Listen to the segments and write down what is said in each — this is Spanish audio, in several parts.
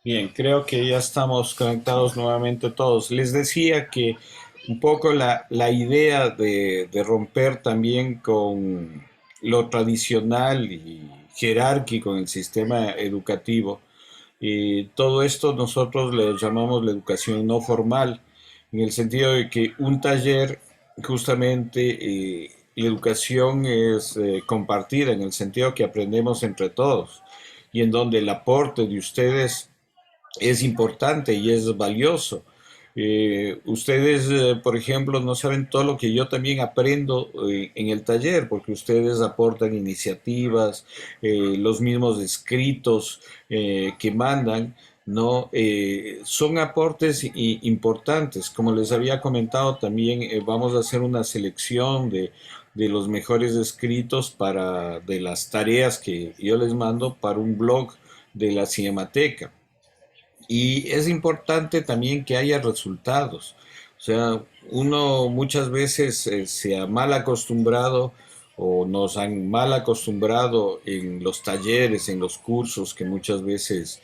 Bien, creo que ya estamos conectados nuevamente todos. Les decía que un poco la idea de romper también con lo tradicional y jerárquico en el sistema educativo, todo esto nosotros le llamamos la educación no formal, en el sentido de que un taller, justamente, la educación es compartida, en el sentido que aprendemos entre todos y en donde el aporte de ustedes es importante y es valioso. Ustedes, por ejemplo, no saben todo lo que yo también aprendo en el taller, porque ustedes aportan iniciativas, los mismos escritos que mandan, ¿no? Son aportes importantes. Como les había comentado, también vamos a hacer una selección de los mejores escritos de las tareas que yo les mando para un blog de la Cinemateca. Y es importante también que haya resultados. O sea, uno muchas veces se ha mal acostumbrado o nos han mal acostumbrado en los talleres, en los cursos que muchas veces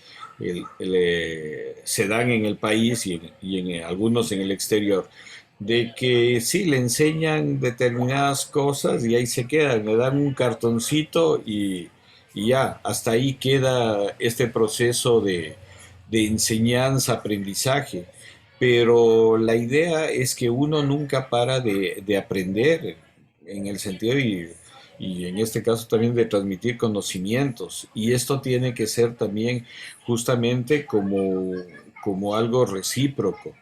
se dan en el país y en algunos en el exterior, de que sí, le enseñan determinadas cosas y ahí se quedan, le dan un cartoncito y ya, hasta ahí queda este proceso de enseñanza, aprendizaje. Pero la idea es que uno nunca para de aprender en el sentido y en este caso también de transmitir conocimientos. Y esto tiene que ser también justamente como algo recíproco.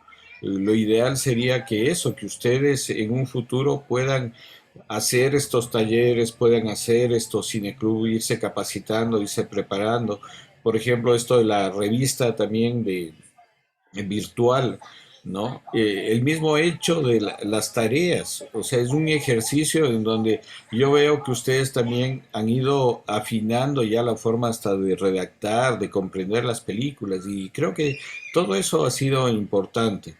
Lo ideal sería que eso, que ustedes en un futuro puedan hacer estos talleres, puedan hacer estos cineclub, irse capacitando, irse preparando. Por ejemplo, esto de la revista también virtual, ¿no? El mismo hecho de las tareas, o sea, es un ejercicio en donde yo veo que ustedes también han ido afinando ya la forma hasta de redactar, de comprender las películas, y creo que todo eso ha sido importante.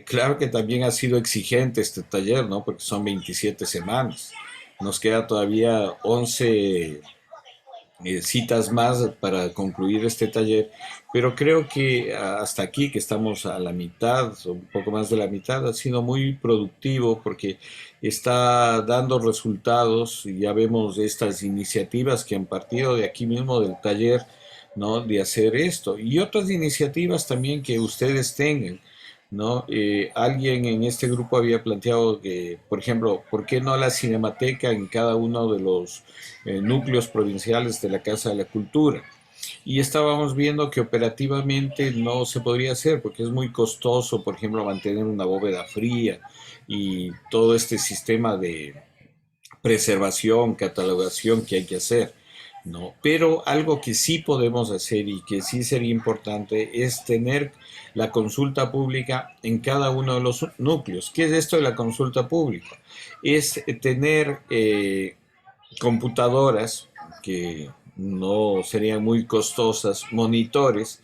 Claro que también ha sido exigente este taller, ¿no? Porque son 27 semanas. Nos queda todavía 11 citas más para concluir este taller, pero creo que hasta aquí, que estamos a la mitad, o un poco más de la mitad, ha sido muy productivo porque está dando resultados y ya vemos estas iniciativas que han partido de aquí mismo del taller, ¿no? De hacer esto y otras iniciativas también que ustedes tengan. ¿No? Alguien en este grupo había planteado que, por ejemplo, ¿por qué no la cinemateca en cada uno de los núcleos provinciales de la Casa de la Cultura? Y estábamos viendo que operativamente no se podría hacer porque es muy costoso, por ejemplo, mantener una bóveda fría y todo este sistema de preservación, catalogación que hay que hacer, ¿no? Pero algo que sí podemos hacer y que sí sería importante es tener la consulta pública en cada uno de los núcleos. ¿Qué es esto de la consulta pública? Es tener computadoras que no serían muy costosas, monitores,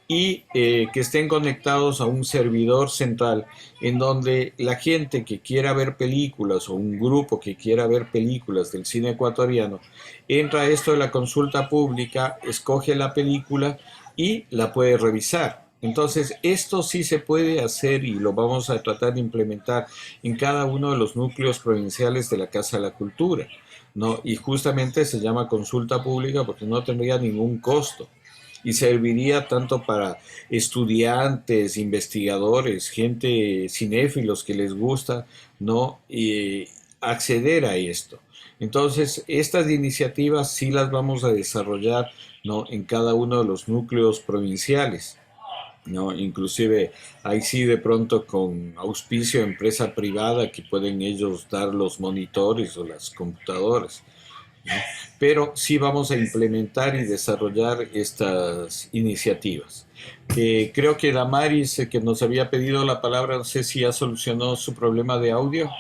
y que estén conectados a un servidor central en donde la gente que quiera ver películas o un grupo que quiera ver películas del cine ecuatoriano entra a esto de la consulta pública, escoge la película y la puede revisar. Entonces, esto sí se puede hacer y lo vamos a tratar de implementar en cada uno de los núcleos provinciales de la Casa de la Cultura, ¿no? Y justamente se llama consulta pública porque no tendría ningún costo y serviría tanto para estudiantes, investigadores, gente cinéfilos que les gusta, ¿no? Y acceder a esto. Entonces, estas iniciativas sí las vamos a desarrollar, ¿no? En cada uno de los núcleos provinciales, ¿no? Inclusive ahí sí de pronto con auspicio de empresa privada que pueden ellos dar los monitores o las computadoras, ¿no? Pero sí vamos a implementar y desarrollar estas iniciativas. Creo que Damaris, que nos había pedido la palabra, no sé si ya solucionó su problema de audio.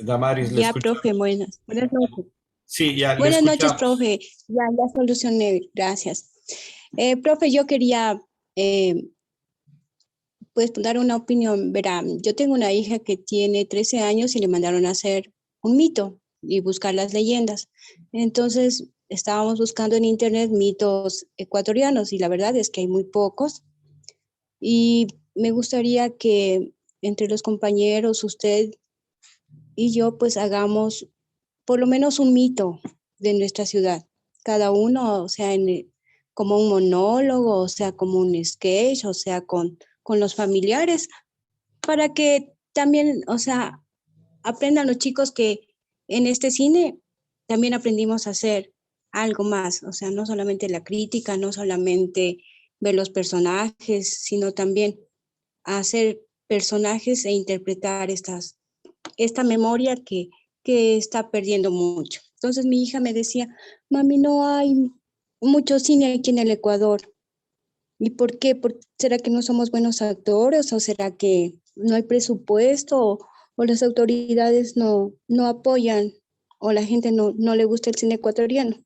Damaris, ¿le Ya, escucha? profe, buenas noches. Sí, ya le Buenas noches, escuchamos. profe. Ya solucioné, gracias. Profe, yo quería pues dar una opinión. Verá, yo tengo una hija que tiene 13 años y le mandaron a hacer un mito y buscar las leyendas. Entonces, estábamos buscando en internet mitos ecuatorianos y la verdad es que hay muy pocos. Y me gustaría que entre los compañeros, usted y yo, pues hagamos por lo menos un mito de nuestra ciudad. Cada uno, o sea, como un monólogo, o sea, como un sketch, o sea, con los familiares, para que también, o sea, aprendan los chicos que en este cine también aprendimos a hacer algo más, o sea, no solamente la crítica, no solamente ver los personajes, sino también hacer personajes e interpretar esta memoria que está perdiendo mucho. Entonces mi hija me decía, mami, no hay mucho cine aquí en el Ecuador. ¿Y por qué? ¿Será que no somos buenos actores o será que no hay presupuesto o las autoridades no apoyan o la gente no le gusta el cine ecuatoriano?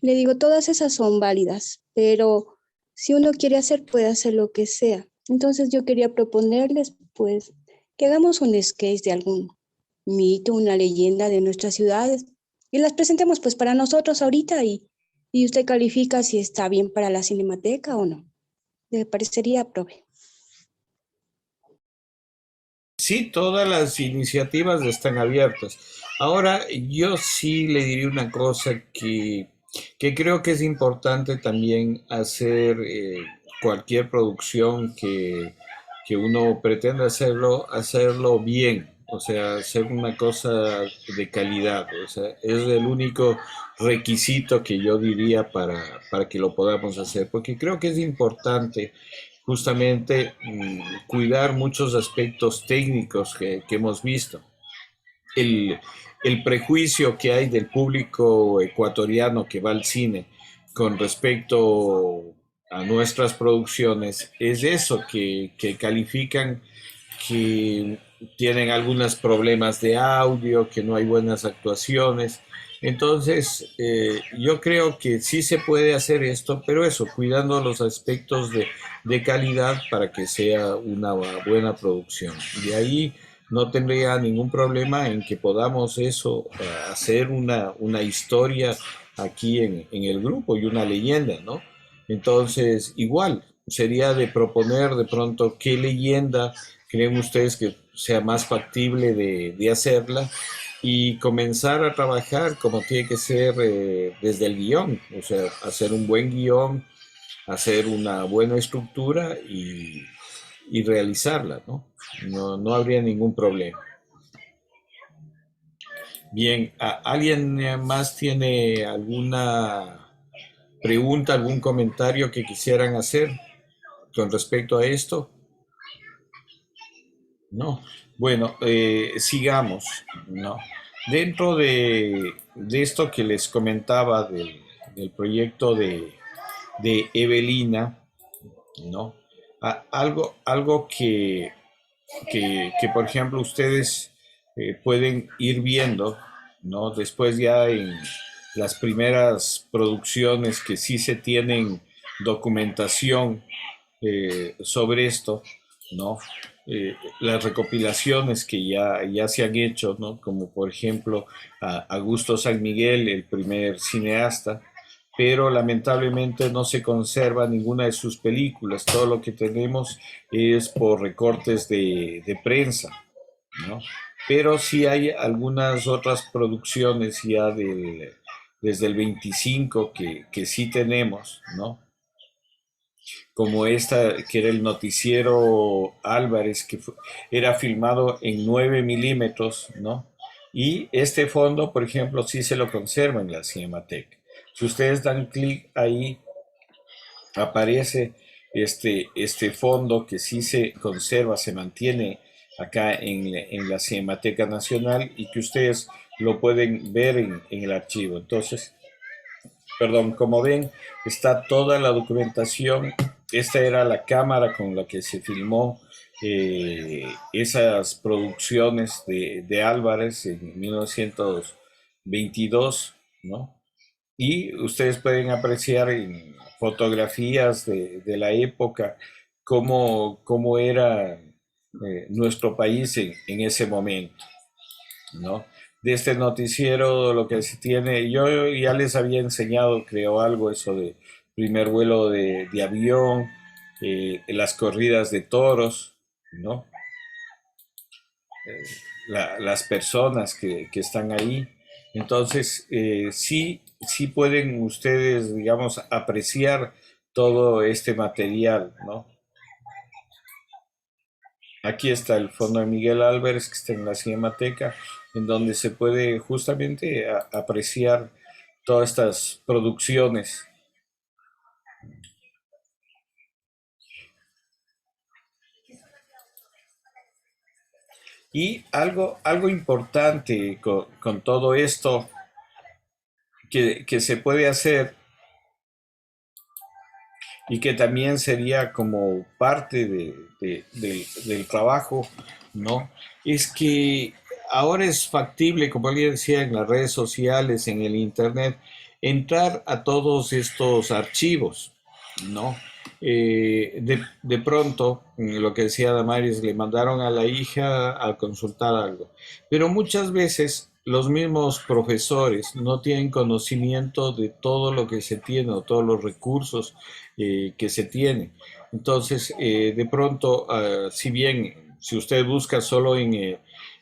Le digo, todas esas son válidas, pero si uno quiere hacer, puede hacer lo que sea. Entonces yo quería proponerles, pues, que hagamos un sketch de algún mito, una leyenda de nuestras ciudades y las presentemos pues para nosotros ahorita y usted califica si está bien para la Cinemateca o no. ¿Le parecería, profe? Sí, todas las iniciativas están abiertas. Ahora, yo sí le diría una cosa que creo que es importante también hacer cualquier producción que uno pretenda hacerlo bien, o sea, hacer una cosa de calidad. O sea, es el único requisito que yo diría para que lo podamos hacer, porque creo que es importante justamente cuidar muchos aspectos técnicos que hemos visto. El, el prejuicio que hay del público ecuatoriano que va al cine con respecto a nuestras producciones es eso, que califican que tienen algunos problemas de audio, que no hay buenas actuaciones. Entonces, yo creo que sí se puede hacer esto, pero eso, cuidando los aspectos de calidad para que sea una buena producción. De ahí no tendría ningún problema en que podamos eso, hacer una historia aquí en el grupo y una leyenda, ¿no? Entonces, igual, sería de proponer de pronto qué leyenda creen ustedes que sea más factible de hacerla y comenzar a trabajar como tiene que ser desde el guión, o sea, hacer un buen guión, hacer una buena estructura y realizarla, ¿no? No habría ningún problema. Bien, ¿alguien más tiene alguna pregunta, algún comentario que quisieran hacer con respecto a esto? No. Bueno, sigamos, ¿no? Dentro de esto que les comentaba del proyecto de Evelina, ¿no? Algo que, por ejemplo, ustedes pueden ir viendo, ¿no? Después ya en las primeras producciones que sí se tienen documentación sobre esto, ¿no? Las recopilaciones que ya se han hecho, ¿no? Como por ejemplo Augusto San Miguel, el primer cineasta, pero lamentablemente no se conserva ninguna de sus películas. Todo lo que tenemos es por recortes de prensa, ¿no? Pero sí hay algunas otras producciones ya desde el 25 que sí tenemos, ¿no? Como esta que era el noticiero Álvarez, era filmado en 9 milímetros, ¿no? Y este fondo, por ejemplo, sí se lo conserva en la Cinemateca. Si ustedes dan clic ahí, aparece este fondo que sí se conserva, se mantiene acá en la Cinemateca Nacional y que ustedes lo pueden ver en el archivo. Entonces, perdón, como ven, está toda la documentación. Esta era la cámara con la que se filmó esas producciones de Álvarez en 1922, ¿no? Y ustedes pueden apreciar en fotografías de la época cómo era nuestro país en ese momento, ¿no? de este noticiero, lo que se tiene, yo ya les había enseñado, creo, algo, eso de primer vuelo de avión, las corridas de toros, ¿no? Las personas que están ahí. Entonces, sí, sí pueden ustedes, digamos, apreciar todo este material, ¿no? Aquí está el fondo de Miguel Álvarez, que está en la Cinemateca, en donde se puede justamente apreciar todas estas producciones. Y algo importante con todo esto que se puede hacer y que también sería como parte del trabajo, ¿no? Es que ahora es factible, como alguien decía, en las redes sociales, en el internet, entrar a todos estos archivos, ¿no? De pronto, lo que decía Damaris, le mandaron a la hija a consultar algo, pero muchas veces los mismos profesores no tienen conocimiento de todo lo que se tiene o todos los recursos que se tiene. Entonces, de pronto, si bien si usted busca solo en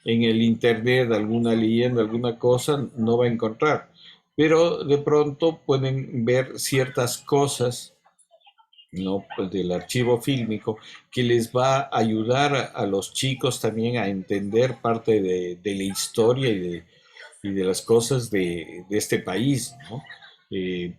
el internet alguna leyenda, alguna cosa, no va a encontrar. Pero de pronto pueden ver ciertas cosas, ¿no? Pues del archivo fílmico que les va a ayudar a los chicos también a entender parte de la historia y de las cosas de este país, ¿no?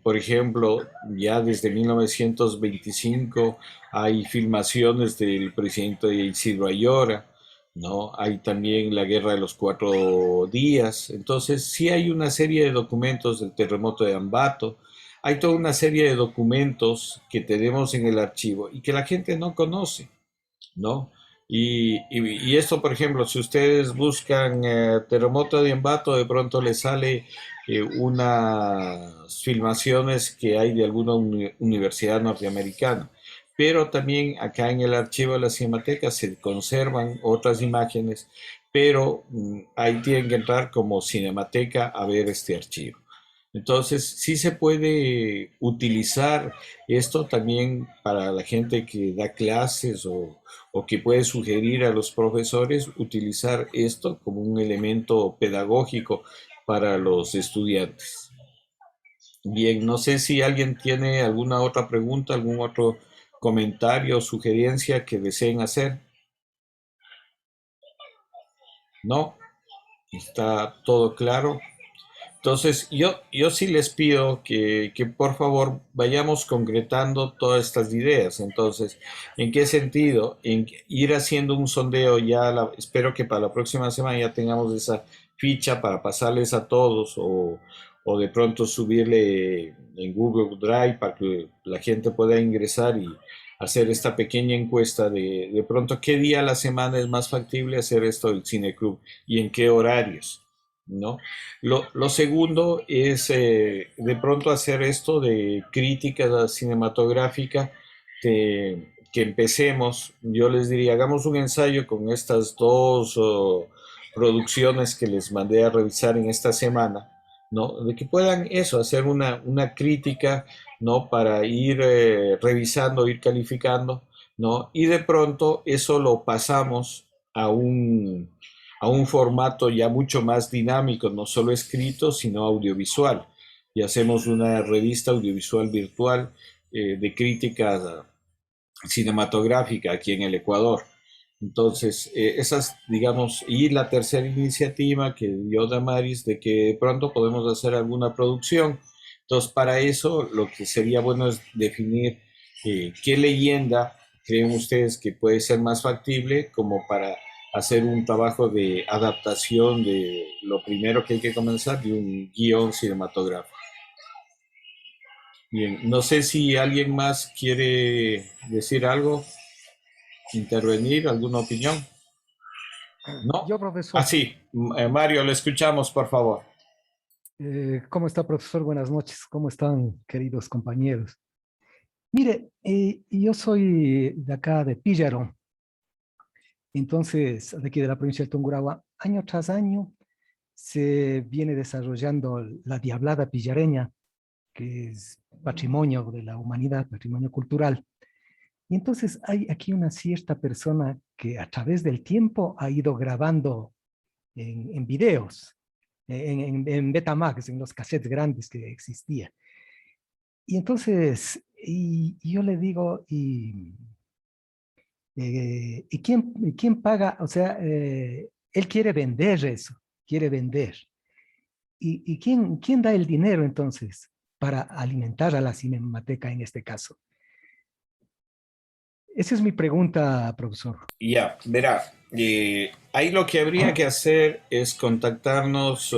Por ejemplo, ya desde 1925 hay filmaciones del presidente Isidro Ayora, ¿no? Hay también la Guerra de los Cuatro Días. Entonces, sí hay una serie de documentos del terremoto de Ambato. Hay toda una serie de documentos que tenemos en el archivo y que la gente no conoce, ¿no? Y esto, por ejemplo, si ustedes buscan terremoto de Ambato, de pronto les sale unas filmaciones que hay de alguna universidad norteamericana. Pero también acá en el archivo de la Cinemateca se conservan otras imágenes, pero ahí tienen que entrar como Cinemateca a ver este archivo. Entonces, sí se puede utilizar esto también para la gente que da clases o que puede sugerir a los profesores utilizar esto como un elemento pedagógico para los estudiantes. Bien, no sé si alguien tiene alguna otra pregunta, algún otro comentario o sugerencia que deseen hacer. ¿No? ¿Está todo claro? Entonces, yo sí les pido que por favor vayamos concretando todas estas ideas. Entonces, ¿en qué sentido? En ir haciendo un sondeo ya, espero que para la próxima semana ya tengamos esa ficha para pasarles a todos o de pronto subirle en Google Drive para que la gente pueda ingresar y hacer esta pequeña encuesta de pronto qué día a la semana es más factible hacer esto del Cine Club y en qué horarios, ¿no? Lo segundo es de pronto hacer esto de crítica cinematográfica, que empecemos, yo les diría, hagamos un ensayo con estas dos producciones que les mandé a revisar en esta semana, ¿no? De que puedan eso, hacer una crítica, ¿no? Para ir revisando, ir calificando, ¿no? Y de pronto eso lo pasamos a un formato ya mucho más dinámico, no solo escrito, sino audiovisual. Y hacemos una revista audiovisual virtual de crítica cinematográfica aquí en el Ecuador. Entonces, esas, digamos, y la tercera iniciativa que dio Damaris de que de pronto podemos hacer alguna producción. Entonces, para eso, lo que sería bueno es definir qué leyenda creen ustedes que puede ser más factible como para hacer un trabajo de adaptación de lo primero que hay que comenzar, de un guión cinematográfico. Bien, no sé si alguien más quiere decir algo, intervenir, alguna opinión. ¿No? Yo, profesor. Así, Mario, lo escuchamos, por favor. ¿Cómo está, profesor? Buenas noches. ¿Cómo están, queridos compañeros? Mire, yo soy de acá, de Píllaro, entonces, de aquí de la provincia de Tungurahua, año tras año, se viene desarrollando la Diablada Pillareña, que es patrimonio de la humanidad, patrimonio cultural. Y entonces hay aquí una cierta persona que a través del tiempo ha ido grabando en videos, en Betamax, en los cassettes grandes que existían. Y entonces, y yo le digo, ¿y quién paga? O sea, él quiere vender eso, quiere vender. ¿Y quién da el dinero entonces para alimentar a la Cinemateca en este caso? Esa es mi pregunta, profesor. Ya, verá, ahí lo que habría que hacer es contactarnos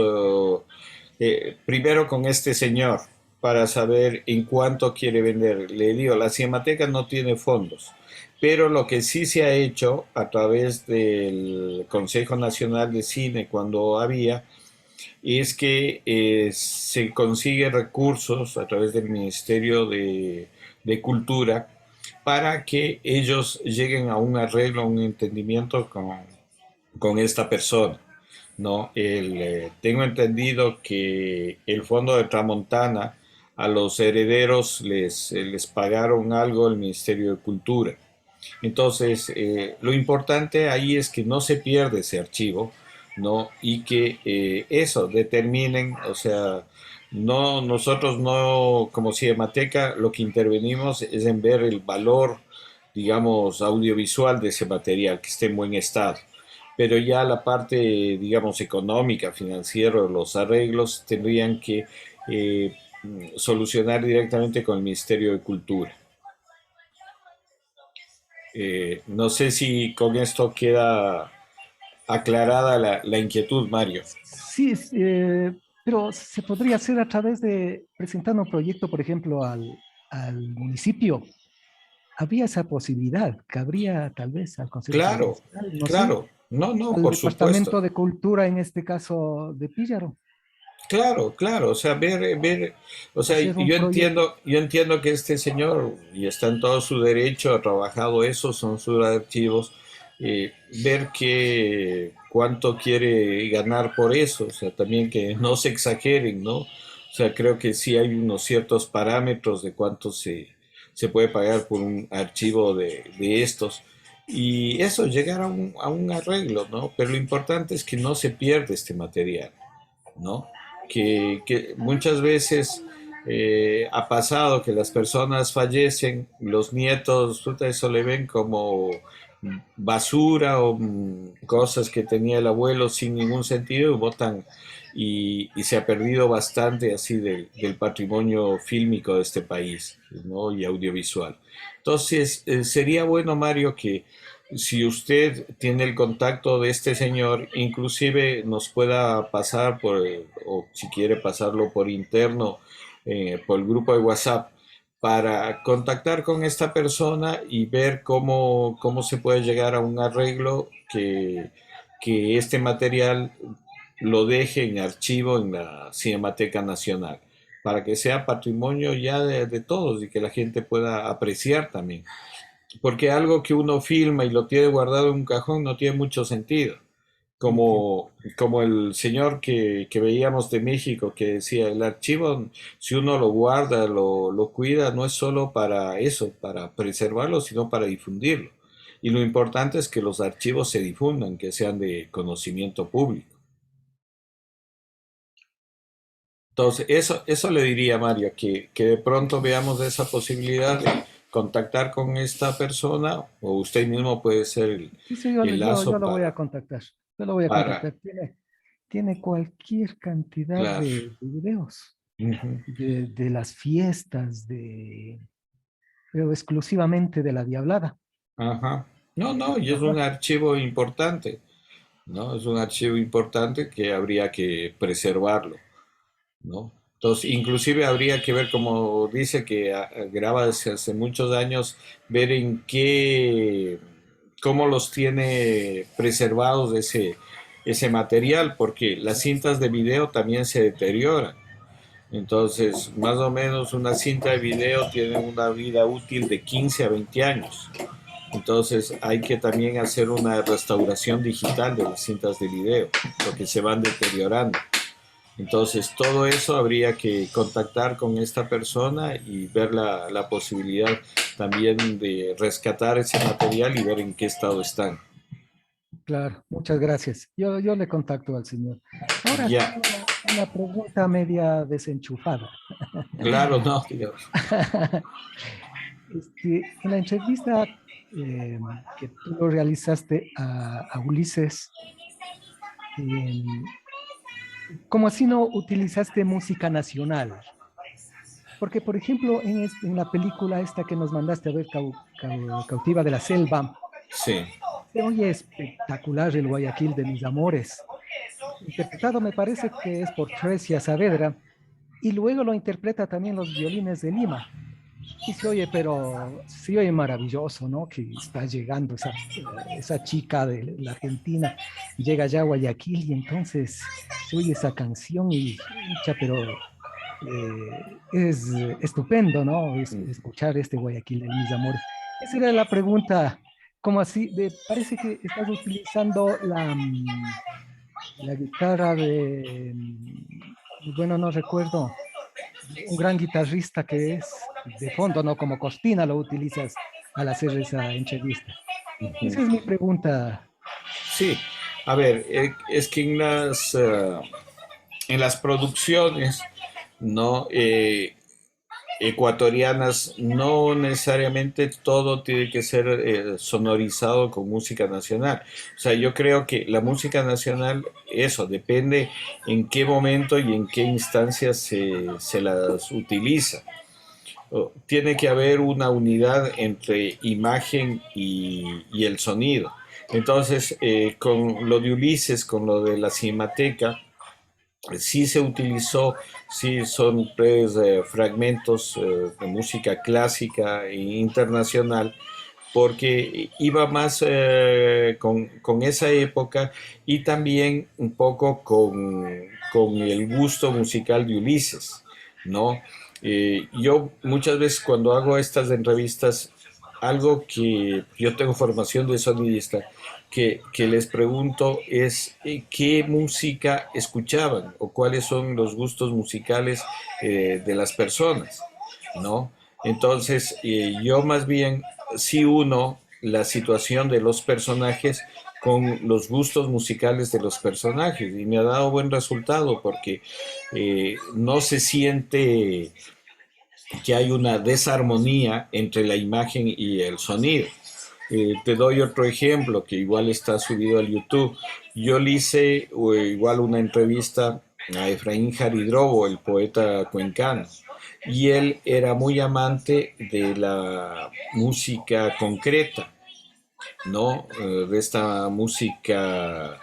primero con este señor para saber en cuánto quiere vender. Le digo, la Cinemateca no tiene fondos, pero lo que sí se ha hecho a través del Consejo Nacional de Cine cuando había es que se consigue recursos a través del Ministerio de Cultura para que ellos lleguen a un arreglo, a un entendimiento con esta persona, ¿no? Tengo entendido que el Fondo de Tramontana a los herederos les pagaron algo el Ministerio de Cultura. Entonces, lo importante ahí es que no se pierda ese archivo, ¿no? Y que eso determinen, o sea, no, nosotros no, como Cinemateca, lo que intervenimos es en ver el valor, digamos, audiovisual de ese material, que esté en buen estado. Pero ya la parte, digamos, económica, financiera, los arreglos tendrían que solucionar directamente con el Ministerio de Cultura. No sé si con esto queda aclarada la inquietud, Mario. Sí, pero se podría hacer a través de presentando un proyecto, por ejemplo, al municipio. Habría esa posibilidad, cabría tal vez al Consejo Claro, Provincial, no sé, claro. No, no, al por supuesto. Departamento de Cultura, en este caso de Píllaro, Claro, claro, o sea, o sea, hacer un proyecto. yo entiendo que este señor, y está en todo su derecho, ha trabajado eso, son sus archivos, ver cuánto quiere ganar por eso, o sea, también que no se exageren, ¿no? O sea, creo que sí hay unos ciertos parámetros de cuánto se puede pagar por un archivo de estos. Y eso, llegar a un arreglo, ¿no? Pero lo importante es que no se pierda este material, ¿no? Que muchas veces ha pasado que las personas fallecen, los nietos, puta, eso le ven como basura o cosas que tenía el abuelo sin ningún sentido y votan y se ha perdido bastante así del patrimonio fílmico de este país, ¿no? Y audiovisual. Entonces, sería bueno, Mario, que si usted tiene el contacto de este señor, inclusive nos pueda pasar o si quiere pasarlo por interno, por el grupo de WhatsApp, para contactar con esta persona y ver cómo se puede llegar a un arreglo que este material lo deje en archivo en la Cinemateca Nacional, para que sea patrimonio ya de todos y que la gente pueda apreciar también. Porque algo que uno filma y lo tiene guardado en un cajón no tiene mucho sentido. Entiendo. Como el señor que veíamos de México que decía, el archivo, si uno lo guarda, lo cuida, no es solo para eso, para preservarlo, sino para difundirlo. Y lo importante es que los archivos se difundan, que sean de conocimiento público. Entonces, eso le diría a Mario, que de pronto veamos esa posibilidad de contactar con esta persona, o usted mismo puede ser Sí, sí, yo, el yo lazo lo voy a contactar. Yo lo voy a para, contactar. Tiene cualquier cantidad claro. de videos Ujú. de las fiestas, pero exclusivamente de la Diablada. Ajá. No, no, y es un Ajá. archivo importante, ¿no? Es un archivo importante que habría que preservarlo, ¿no? Entonces, inclusive habría que ver, como dice que graba desde hace muchos años, ver cómo los tiene preservados ese material, porque las cintas de video también se deterioran. Entonces, más o menos una cinta de video tiene una vida útil de 15 a 20 años. Entonces hay que también hacer una restauración digital de las cintas de video, porque se van deteriorando. Entonces todo eso habría que contactar con esta persona y ver la posibilidad también de rescatar ese material y ver en qué estado están. Claro, muchas gracias. Yo le contacto al señor. Ahora Ya, tengo una pregunta media desenchufada. claro, no, digamos. En la entrevista eh, que tú lo realizaste a Ulises, eh, ¿cómo así no utilizaste música nacional? Porque, por ejemplo, en la película esta que nos mandaste a ver, Cautiva de la Selva, Sí. se oye espectacular el Guayaquil de mis amores. Interpretado me parece que es por Trecia Saavedra, y luego lo interpreta también los violines de Lima. Y se oye, pero se oye maravilloso, ¿no? Que está llegando esa chica de la Argentina, llega ya a Guayaquil y entonces se oye esa canción y, pucha, pero es estupendo, ¿no? Escuchar este Guayaquil de mis amores. Esa era la pregunta, ¿cómo así? Parece que estás utilizando la guitarra bueno, no recuerdo, un gran guitarrista que es de fondo, ¿no? Como Costina lo utilizas al hacer esa entrevista. Esa es mi pregunta. Sí, a ver, es que en las producciones no ecuatorianas no necesariamente todo tiene que ser sonorizado con música nacional. O sea, yo creo que la música nacional, eso, depende en qué momento y en qué instancias se las utiliza. Tiene que haber una unidad entre imagen y el sonido. Entonces, con lo de Ulises, con lo de la Cinemateca, sí se utilizó, sí son tres fragmentos de música clásica e internacional, porque iba más con esa época y también un poco con el gusto musical de Ulises, ¿no? Yo muchas veces cuando hago estas entrevistas, algo que yo tengo formación de sonidista, que les pregunto es qué música escuchaban o cuáles son los gustos musicales de las personas, ¿no? Entonces, yo más bien sí uno la situación de los personajes con los gustos musicales de los personajes y me ha dado buen resultado porque no se siente que hay una desarmonía entre la imagen y el sonido. Te doy otro ejemplo que igual está subido al YouTube. Yo le hice igual una entrevista a Efraín Jaridrobo, el poeta cuencano, y él era muy amante de la música concreta, ¿no? De esta música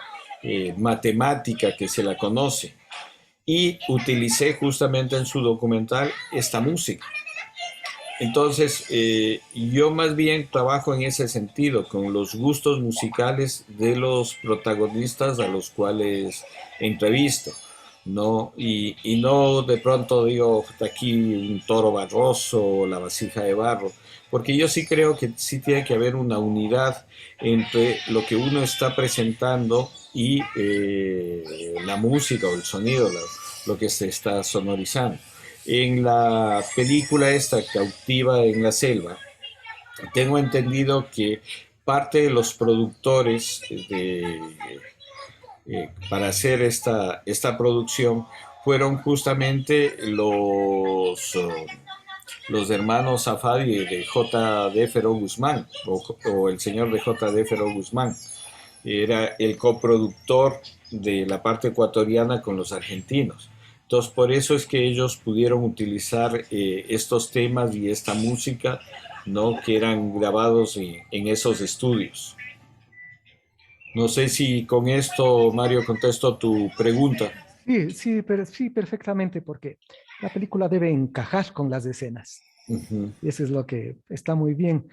matemática que se la conoce. Y utilicé justamente en su documental esta música. Entonces, yo más bien trabajo en ese sentido, con los gustos musicales de los protagonistas a los cuales entrevisto, ¿no? Y no de pronto digo, aquí un toro barroso o la vasija de barro, porque yo sí creo que sí tiene que haber una unidad entre lo que uno está presentando y la música o el sonido, lo que se está sonorizando. En la película esta, Cautiva en la Selva, tengo entendido que parte de los productores para hacer esta producción fueron justamente los hermanos Zafadi de J. D. Feró Guzmán o el señor de J. D. Feró Guzmán. Era el coproductor de la parte ecuatoriana con los argentinos. Entonces, por eso es que ellos pudieron utilizar estos temas y esta música, ¿no? Que eran grabados en esos estudios. No sé si con esto, Mario, contesto tu pregunta. Sí, sí, pero sí, perfectamente, porque la película debe encajar con las escenas. Ujú. Y eso es lo que está muy bien.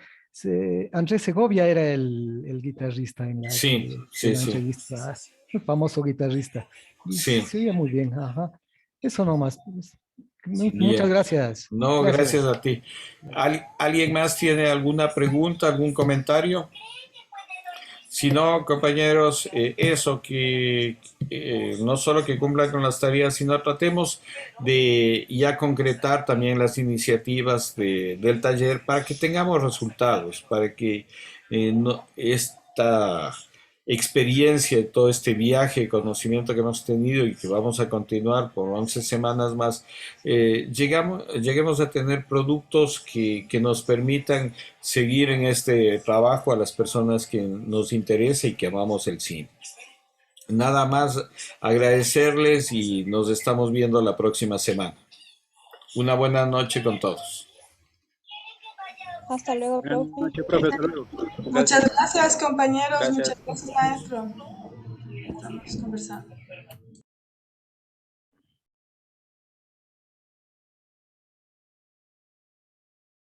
Andrés Segovia era el guitarrista en Sí, en sí, la sí, entrevista, un famoso guitarrista. Y sí. se oye muy bien, ajá. Eso nomás, pues. Muchas Bien. gracias. No, gracias a ti. ¿Alguien más tiene alguna pregunta, algún comentario? Si no, compañeros, eso que no solo que cumplan con las tareas, sino tratemos de ya concretar también las iniciativas del taller para que tengamos resultados, para que esta experiencia, todo este viaje de conocimiento que hemos tenido y que vamos a continuar por 11 semanas más, lleguemos a tener productos que nos permitan seguir en este trabajo a las personas que nos interesa y que amamos el cine. Nada más agradecerles y nos estamos viendo la próxima semana. Una buena noche con todos. Hasta luego, Buenas profe. noches, profe. Hasta luego. Muchas Gracias. gracias, compañeros. Gracias. Muchas gracias, maestro. Estamos conversando.